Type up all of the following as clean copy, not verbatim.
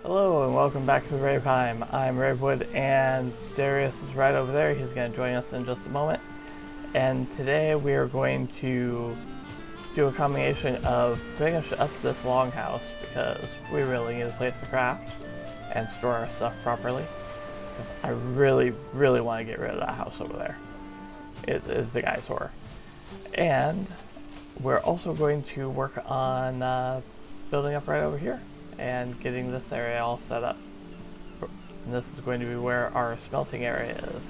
Hello and welcome back to Raveheim. I'm Ravewood and Darius is right over there. He's going to join us in just a moment. And today we are going to do a combination of finish up this longhouse because we really need a place to craft and store our stuff properly. I really want to get rid of that house over there. It is the eyesore. And we're also going to work on building up right over here and getting this area all set up. And this is going to be where our smelting area is,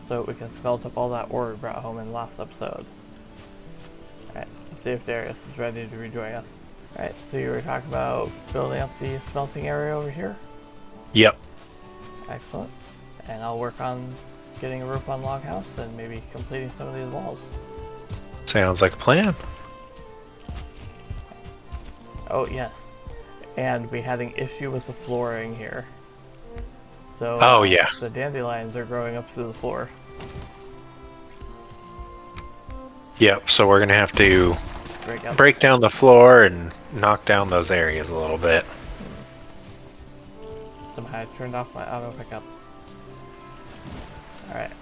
so that we can smelt up all that ore we brought home in the last episode. Alright, let's see if Darius is ready to rejoin us. Alright, so you were talking about building up the smelting area over here? Yep. Excellent. And I'll work on getting a roof on Longhouse and maybe completing some of these walls. Sounds like a plan. Oh, yes. And we had an issue with the flooring here. So Oh, yeah. the dandelions are growing up through the floor. Yep, so we're going to have to Break down the floor and knock down those areas a little bit. Somehow I turned off my auto pickup. Alright.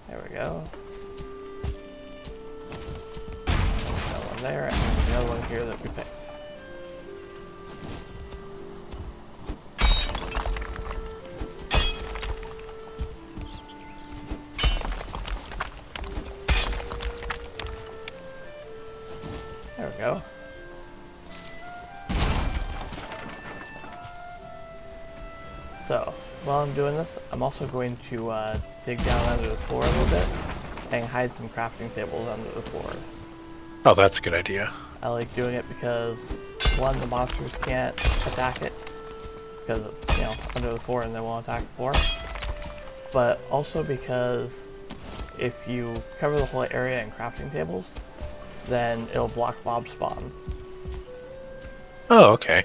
There we go. Got one there, and the other one here that we picked. There we go. So, while I'm doing this, I'm also going to dig down under the floor a little bit and hide some crafting tables under the floor. Oh, that's a good idea. I like doing it because, one, the monsters can't attack it because it's, under the floor and they won't attack the floor. But also because if you cover the whole area in crafting tables, then it'll block mob spawns. Oh, okay.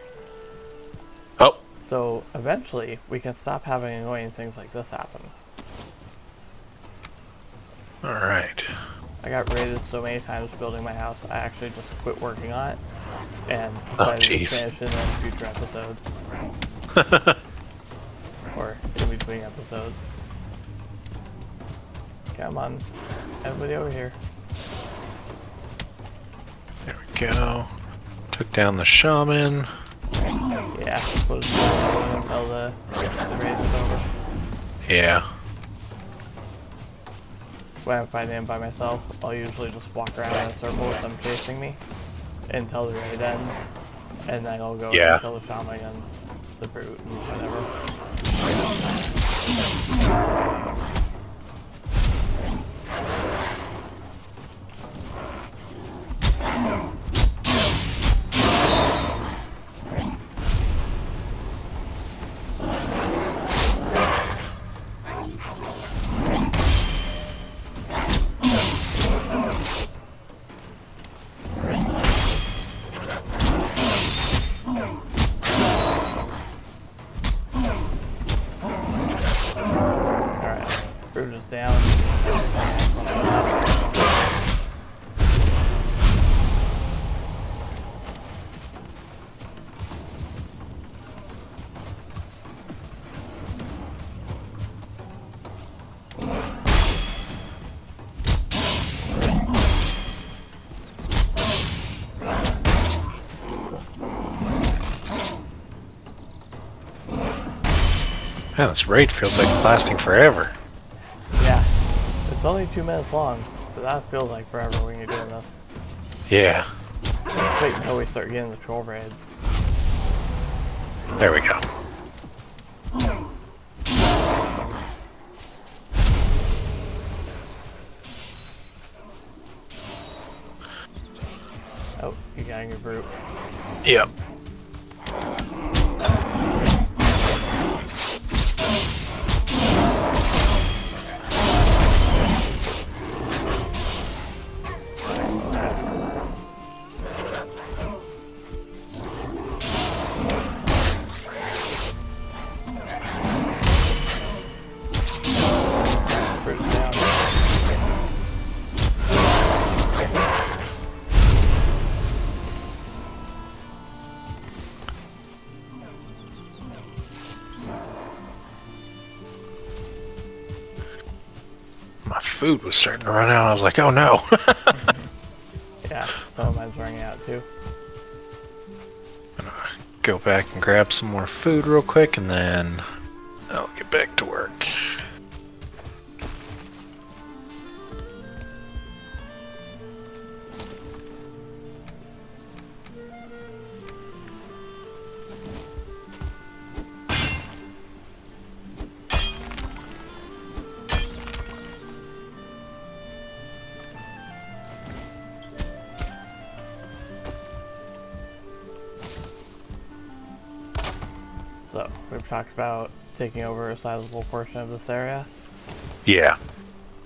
Oh. So eventually, we can stop having annoying things like this happen. Alright. I got raided so many times building my house, I actually just quit working on it and decided to finish it in a future episode. Or in between episodes. Come on, everybody over here. There we go. Took down the shaman. Yeah, we'll just go until the raid is over. Yeah. When I'm fighting him by myself, I'll usually just walk around in a circle with them chasing me until the raid ends, and then I'll go and kill the shaman and the brute and whatever. Down. Man, this raid feels like it's lasting forever. Yeah. It's only 2 minutes long, but that feels like forever when you're doing this. Yeah. Just wait until we start getting the troll raids. There we go. Oh, you got your brute. Yep. food was starting to run out. I was like, oh no. Yeah, some of mine's running out too. Go back and grab some more food real quick, and then I'll get back to work. So, we've talked about taking over a sizable portion of this area, Yeah.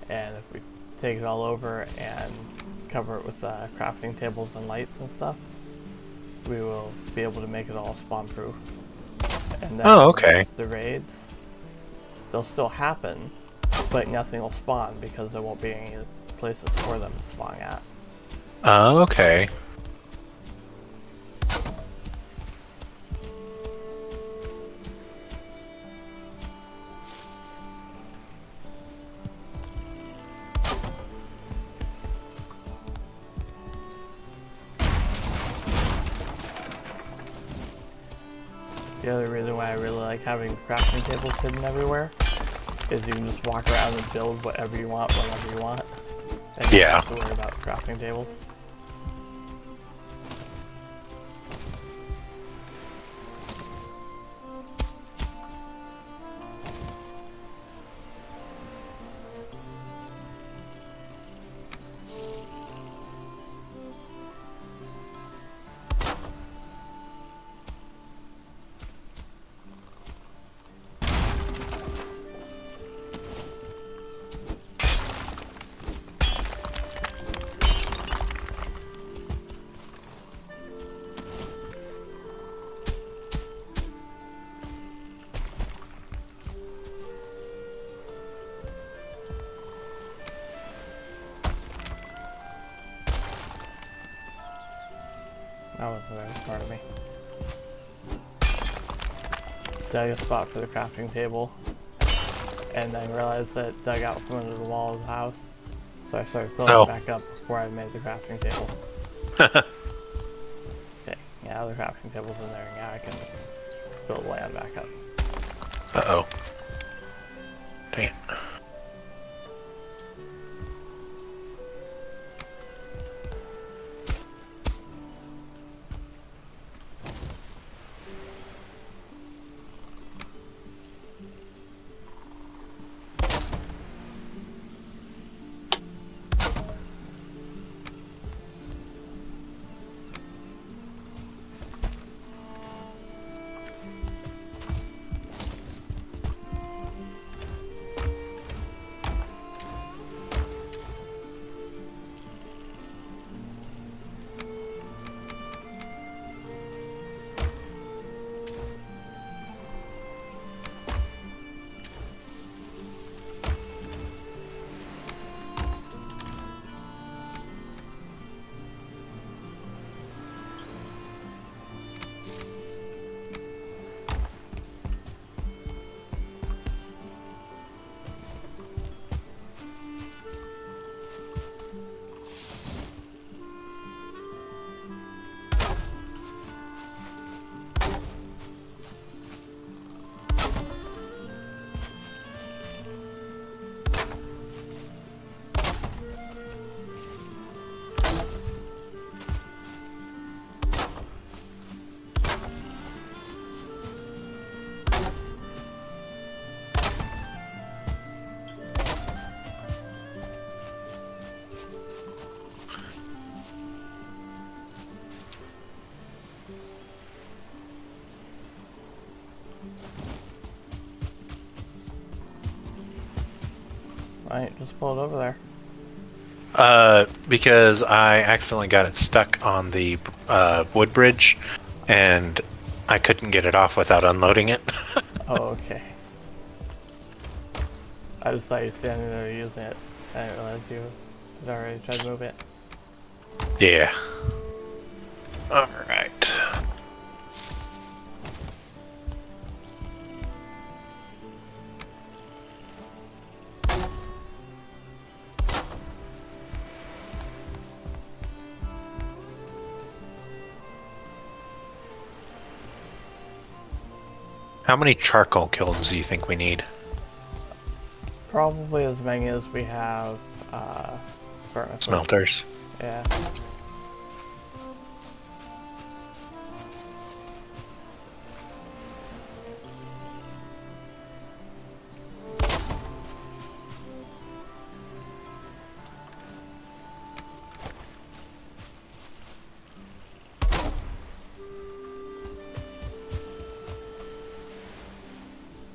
and if we take it all over and cover it with crafting tables and lights and stuff, we will be able to make it all spawn proof. And then Oh, okay. the raids, they'll still happen, but nothing will spawn because there won't be any places for them to spawn at. Oh, okay. The other reason why I really like having crafting tables hidden everywhere is you can just walk around and build whatever you want, whenever you want. And you don't have to worry about crafting tables. That was very smart of me. Dug a spot for the crafting table, and then realized that it dug out from under the wall of the house. So I started filling it back up before I made the crafting table. Okay, yeah, the crafting table's in there, and now I can build land back up. Uh-oh. Dang it. Right, just pull it over there. Because I accidentally got it stuck on the wood bridge, and I couldn't get it off without unloading it. Oh, okay. I just saw you standing there using it. I didn't realize you had already tried to move it. Yeah. Alright. How many charcoal kilns do you think we need? Probably as many as we have furnaces. Smelters. Yeah.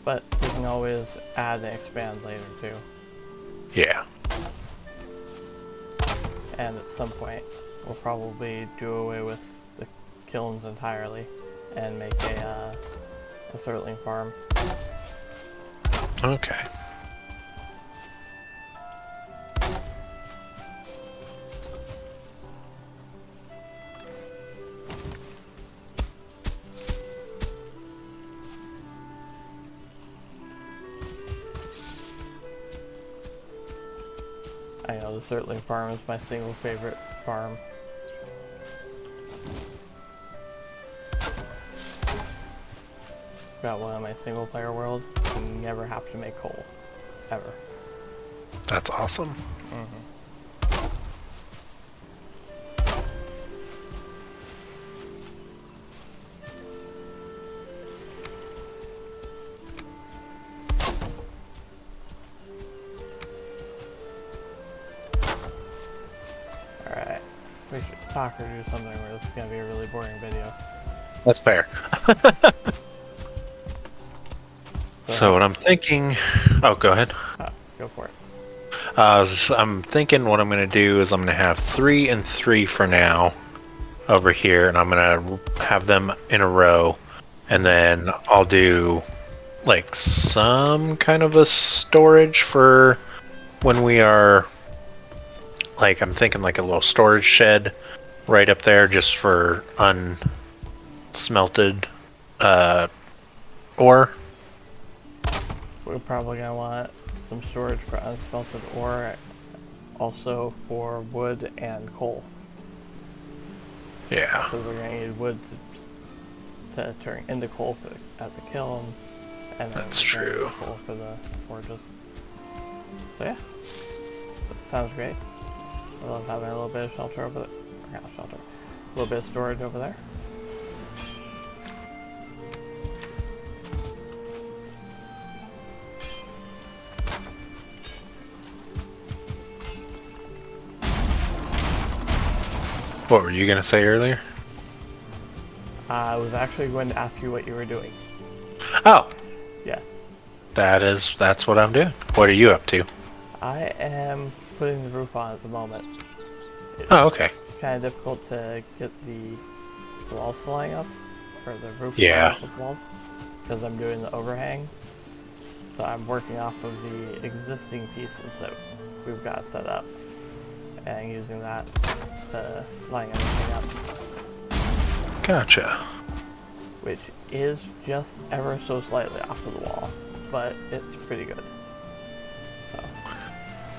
But we can always add and expand later too. Yeah. And at some point, we'll probably do away with the kilns entirely and make a smelting farm. Okay. I know the smelting farm is my single favorite farm. Got one of my single player worlds. You never have to make coal. Ever. That's awesome. Alright. We should talk or do something where this is gonna be a really boring video. That's fair. So what I'm thinking... Oh, go ahead. Go for it. I'm thinking what I'm going to do is I'm going to have 3 and 3 for now over here, and I'm going to have them in a row, and then I'll do like some kind of a storage for when we are, like, I'm thinking like a little storage shed right up there just for unsmelted ore. We're probably gonna want some storage for unsmelted ore, also for wood and coal. Yeah. Because we're gonna need wood to turn into coal at the kiln, and then That's we're gonna true. need coal for the forges. So yeah, that sounds great. I love having a little bit of shelter over there. Not shelter, a little bit of storage over there. What were you going to say earlier? I was actually going to ask you what you were doing. Oh, Yes. that's what I'm doing. What are you up to? I am putting the roof on at the moment. It's Oh, okay. kind of difficult to get the walls to line up, or the roof to line Yeah. up with walls, because I'm doing the overhang. So I'm working off of the existing pieces that we've got set up, and using that to line everything up, Gotcha. which is just ever so slightly off of the wall, but it's pretty good.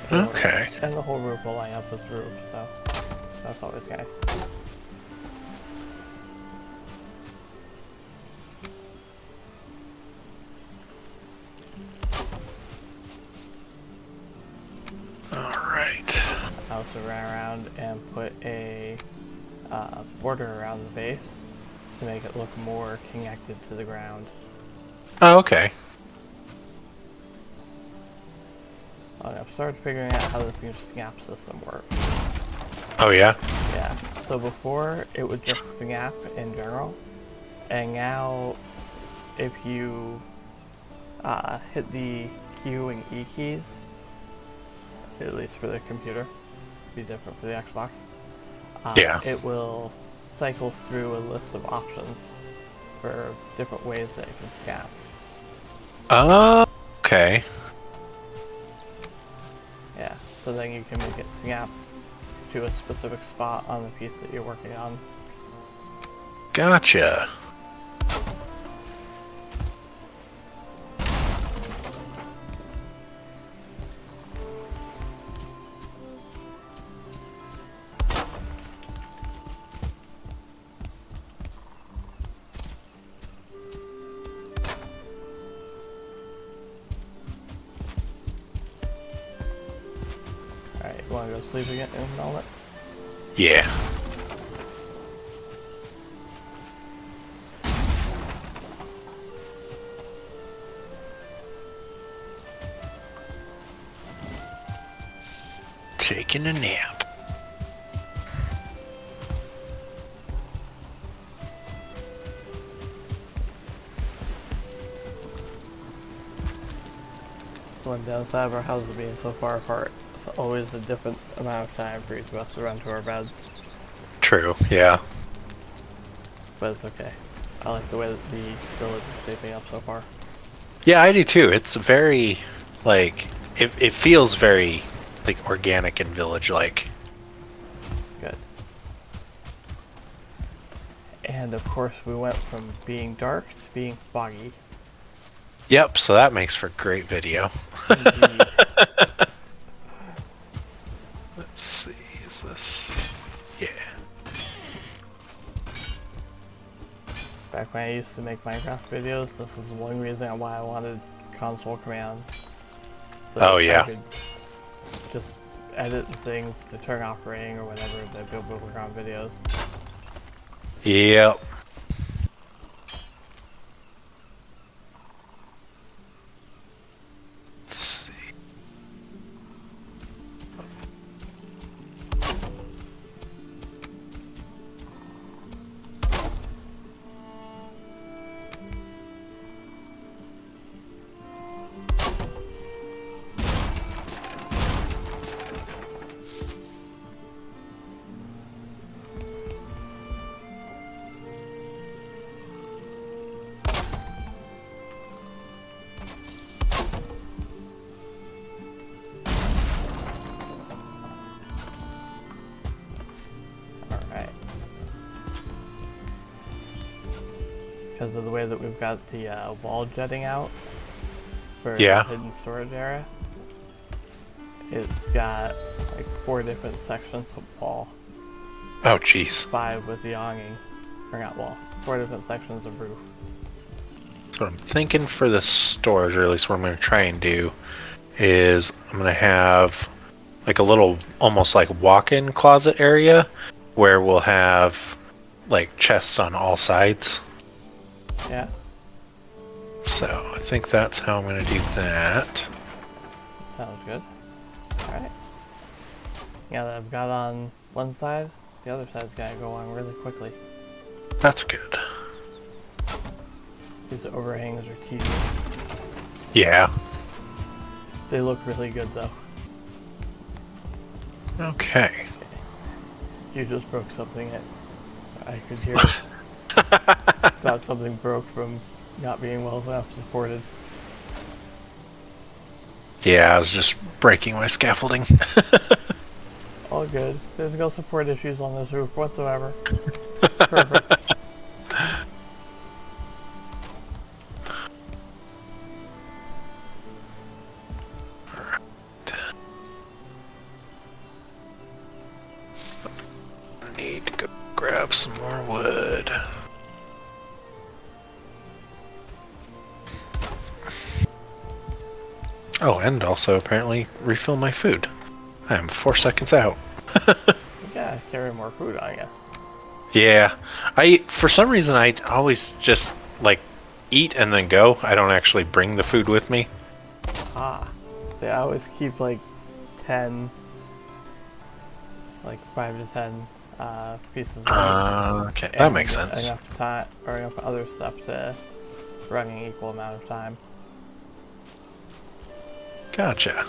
So, Okay. and the whole roof will line up with the roof, so that's always nice. Alright. I also ran around and put a border around the base to make it look more connected to the ground. Oh, okay. I've started figuring out how this new snap system works. Oh, yeah? Yeah, so before it would just snap in general, and now if you hit the Q and E keys, at least for the computer, be different for the Xbox, Yeah. it will cycle through a list of options for different ways that it can snap. Okay. Yeah, so then you can make it snap to a specific spot on the piece that you're working on. Gotcha. want to go sleep again in a moment? Yeah. Taking a nap. One downside of our houses being so far apart, it's always a different amount of time for each of us to run to our beds. True, yeah. But it's okay. I like the way that the village is shaping up so far. Yeah, I do too. It's very, like, it feels very, like, organic and village-like. Good. And of course we went from being dark to being foggy. Yep, so that makes for great video. Indeed. Let's see, is this... Yeah. Back when I used to make Minecraft videos, this was one reason why I wanted console commands. So Oh, yeah. I could just edit things to turn off rain or whatever that people work on videos. Yep. Let's see. Alright. Because of the way that we've got the wall jutting out for Yeah. the hidden storage area, it's got like 4 different sections of wall. Oh, jeez. 5 with the awning, or not wall, 4 different sections of roof. So what I'm thinking for the storage, or at least what I'm going to try and do, is I'm going to have like a little, almost like walk-in closet area where we'll have like chests on all sides. Yeah, So I think that's how I'm going to do that. sounds good. Alright. Yeah, that I've got on one side, the other side's gotta go on really quickly. That's good. These overhangs are tedious. Yeah. They look really good though. Okay. You just broke something. I could hear it. Thought something broke from not being well enough supported. Yeah, I was just breaking my scaffolding. All good. There's no support issues on this roof whatsoever. Perfect. I need to go grab some more wood. Oh, and also apparently refill my food. I am 4 seconds out. You gotta carry more food on you. Yeah, for some reason I always just like eat and then go. I don't actually bring the food with me. Ah. See, I always keep like 10, like 5 to 10 pieces of food. Okay, that And makes sense. Enough time, or enough other stuff to run an equal amount of time. Gotcha.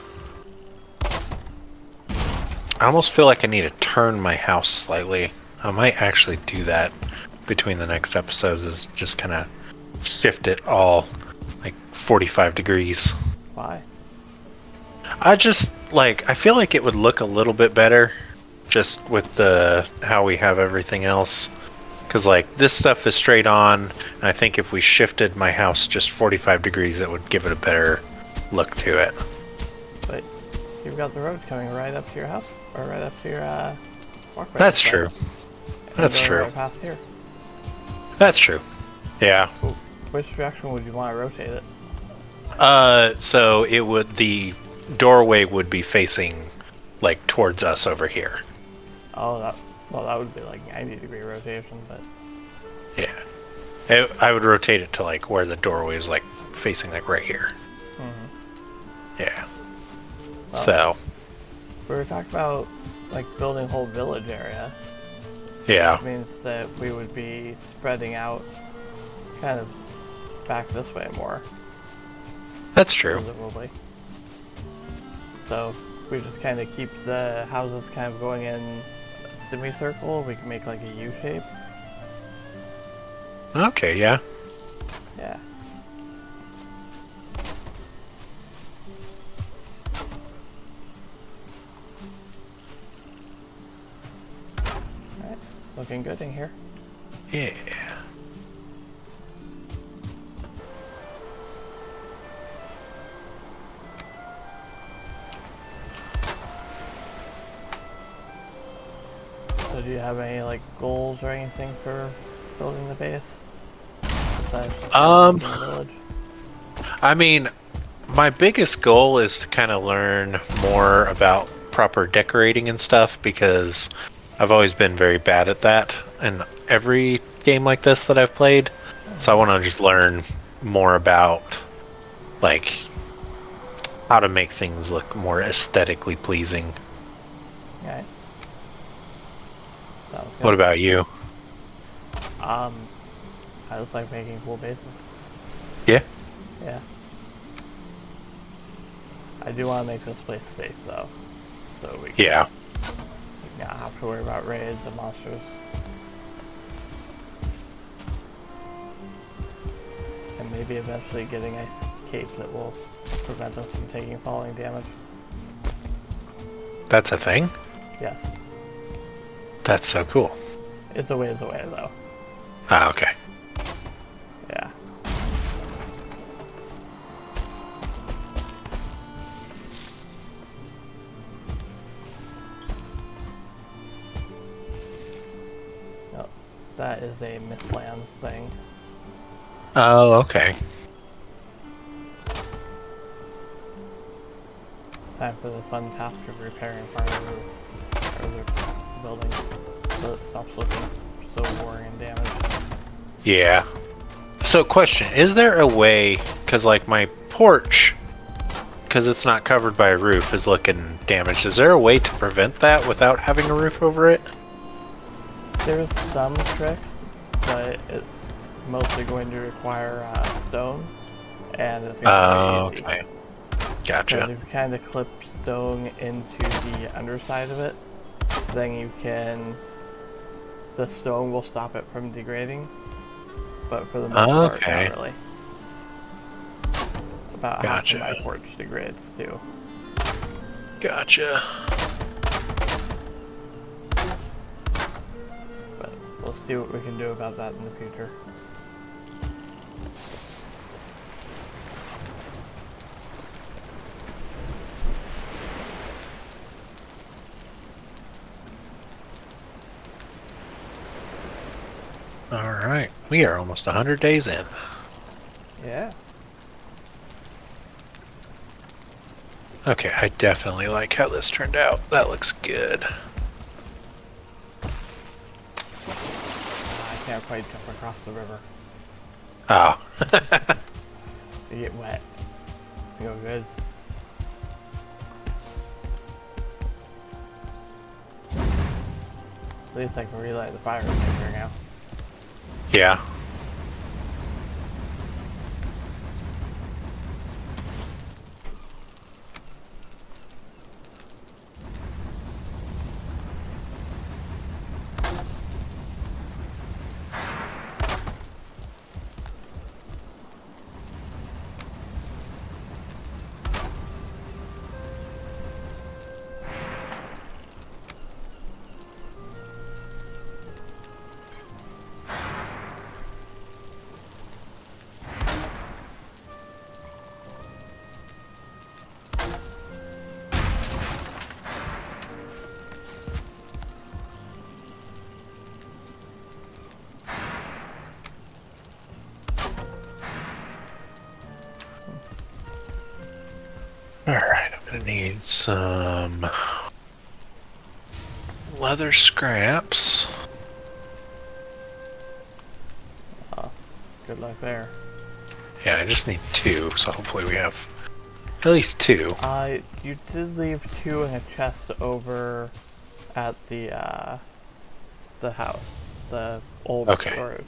I almost feel like I need to turn my house slightly. I might actually do that between the next episodes, is just kind of shift it all like 45 degrees. Why? I just I feel like it would look a little bit better just with the how we have everything else. Because like this stuff is straight on, and I think if we shifted my house just 45 degrees, it would give it a better look to it. But you've got the road coming right up to your house, or right up to your walkway. That's true. That's going true. Right past here. That's true. Yeah. Ooh, which direction would you want to rotate it? So the doorway would be facing like towards us over here. Oh, that would be like 90-degree rotation, but Yeah. I would rotate it to like where the doorway is like facing like right here. Yeah. well, So, we were talking about like building a whole village area, yeah, which means that we would be spreading out kind of back this way more, that's true. presumably. So we just kind of keep the houses kind of going in a semicircle. We can make like a U shape. Okay, yeah. Yeah. Alright, looking good in here. Yeah. So do you have any like goals or anything for building the base? Besides just building the village? I mean, my biggest goal is to kind of learn more about proper decorating and stuff because I've always been very bad at that in every game like this that I've played. So I want to just learn more about like how to make things look more aesthetically pleasing. Alright. Sounds good. What about you? I just like making cool bases. Yeah. Yeah. I do want to make this place safe though, so we can Yeah. not have to worry about raids and monsters. And maybe eventually getting a cape that will prevent us from taking falling damage. That's a thing? Yes. That's so cool. It's a ways away though. Ah, okay. Yeah. Oh, that is a Mistlands thing. Oh, okay. It's time for the fun task of repairing part of the roof, or the building, so it stops looking so boring and damaged. Yeah. So, question: is there a way? Because like my porch, because it's not covered by a roof, is looking damaged. Is there a way to prevent that without having a roof over it? There's some tricks, but it's mostly going to require stone, and it's going to be easy. Okay. Because Gotcha. if you kind of clip stone into the underside of it, then you can. The stone will stop it from degrading, but for the most part, Okay. not really. About half of my Gotcha. porch degrades too. Gotcha. But we'll see what we can do about that in the future. All right. We are almost 100 days in. Yeah. Okay, I definitely like how this turned out. That looks good. I can't quite jump across the river. Oh. You get wet. You go good. At least I can relight the fire extinguisher now. Yeah. All right, I'm gonna need some leather scraps. Good luck there. Yeah, I just need 2, so hopefully we have at least 2. You did leave 2 in a chest over at the house, the old Okay. storage.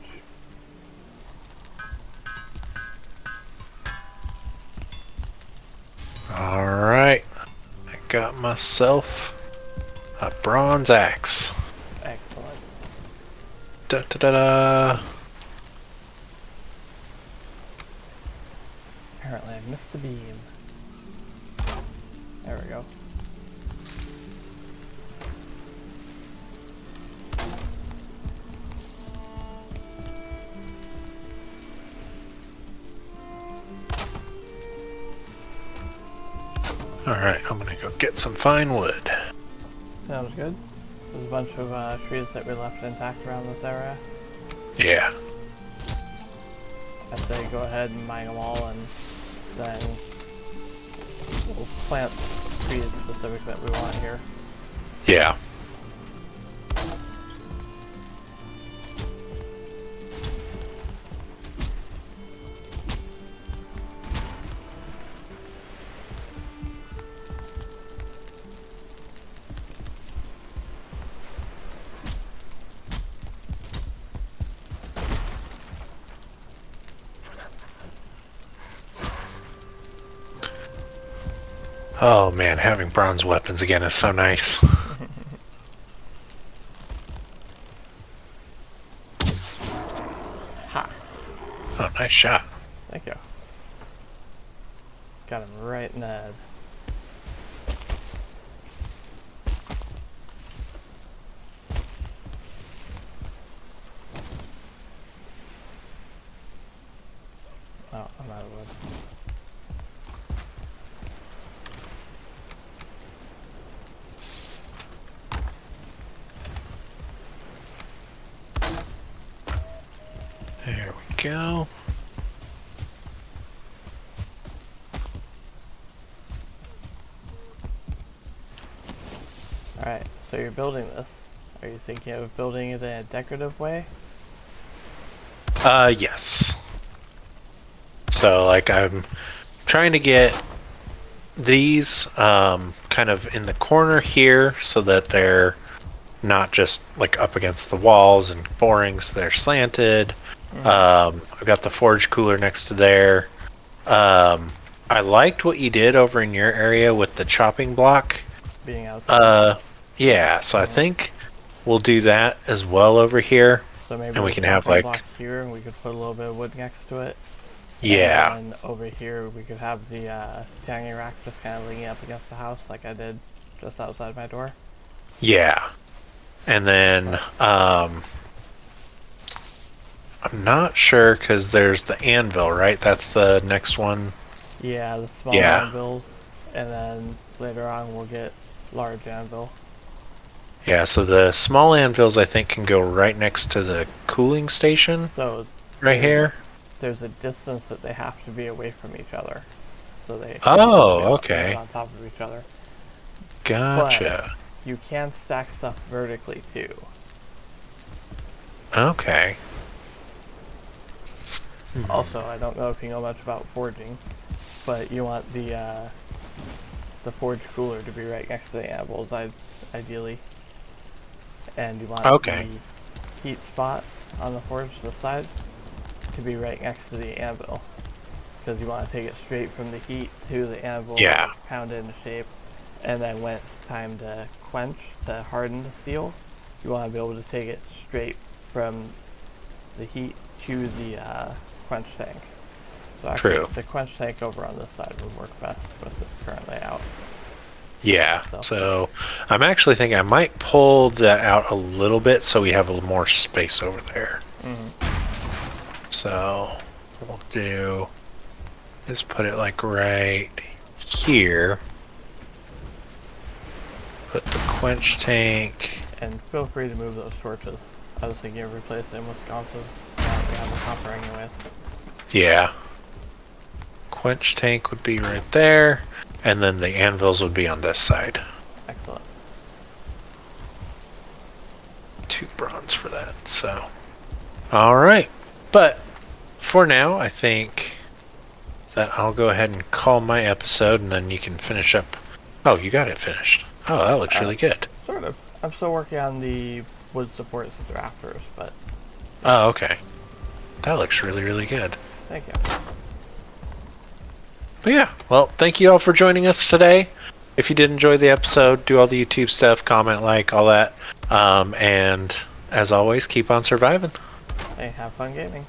Alright. I got myself a bronze axe. Excellent. Da da da da. Apparently I missed the beam. There we go. Alright, I'm gonna go get some fine wood. Sounds good. There's a bunch of trees that we left intact around this area. Yeah. I say go ahead and mine them all, and then we'll plant trees specific that we want here. Yeah. Oh man, having bronze weapons again is so nice. Ha! Oh, nice shot. Thank you. Got him right in the head. Oh, I'm out of wood. There we go. Alright, so you're building this. Are you thinking of building it in a decorative way? Yes. So, like, I'm trying to get these kind of in the corner here so that they're not just like up against the walls and boring, so they're slanted. I've got the forge cooler next to there. I liked what you did over in your area with the chopping block. Being outside. Yeah, so I think we'll do that as well over here. So maybe and we the can have chopping like block here, and we could put a little bit of wood next to it. yeah, And then over here, we could have the tangy rack just kind of leaning up against the house, like I did just outside my door. yeah, and then I'm not sure because there's the anvil, right? That's the next one. Yeah, the small Yeah. anvils, and then later on we'll get large anvil. Yeah, so the small anvils I think can go right next to the cooling station So right here. there's a distance that they have to be away from each other, so they Oh, they're okay. on top of each other. Gotcha. You can stack stuff vertically too. Okay. Also, I don't know if you know much about forging, but you want the forge cooler to be right next to the anvils, ideally. And you want Okay. the heat spot on the forge to the side to be right next to the anvil. Because you want to take it straight from the heat to the anvil, Yeah. pound it into shape, and then when it's time to quench, to harden the steel, you want to be able to take it straight from the heat to the quench tank. So actually, True. the quench tank over on this side would work best with it currently out. Yeah. So I'm actually thinking I might pull that out a little bit so we have a little more space over there. So we'll do is put it like right here. Put the quench tank. And feel free to move those torches. I was thinking of replacing them with sconces. Now that we have the copper anyways. Yeah. Quench tank would be right there. And then the anvils would be on this side. Excellent. for that. So, all right. But for now, I think that I'll go ahead and call my episode, and then you can finish up. Oh, you got it finished. Oh, that looks really good. Sort of. I'm still working on the wood supports and drafters, but Oh, okay. That looks really, really good. thank you. But yeah, well, thank you all for joining us today. If you did enjoy the episode, do all the YouTube stuff, comment, like, all that. And as always, keep on surviving. Hey, have fun gaming.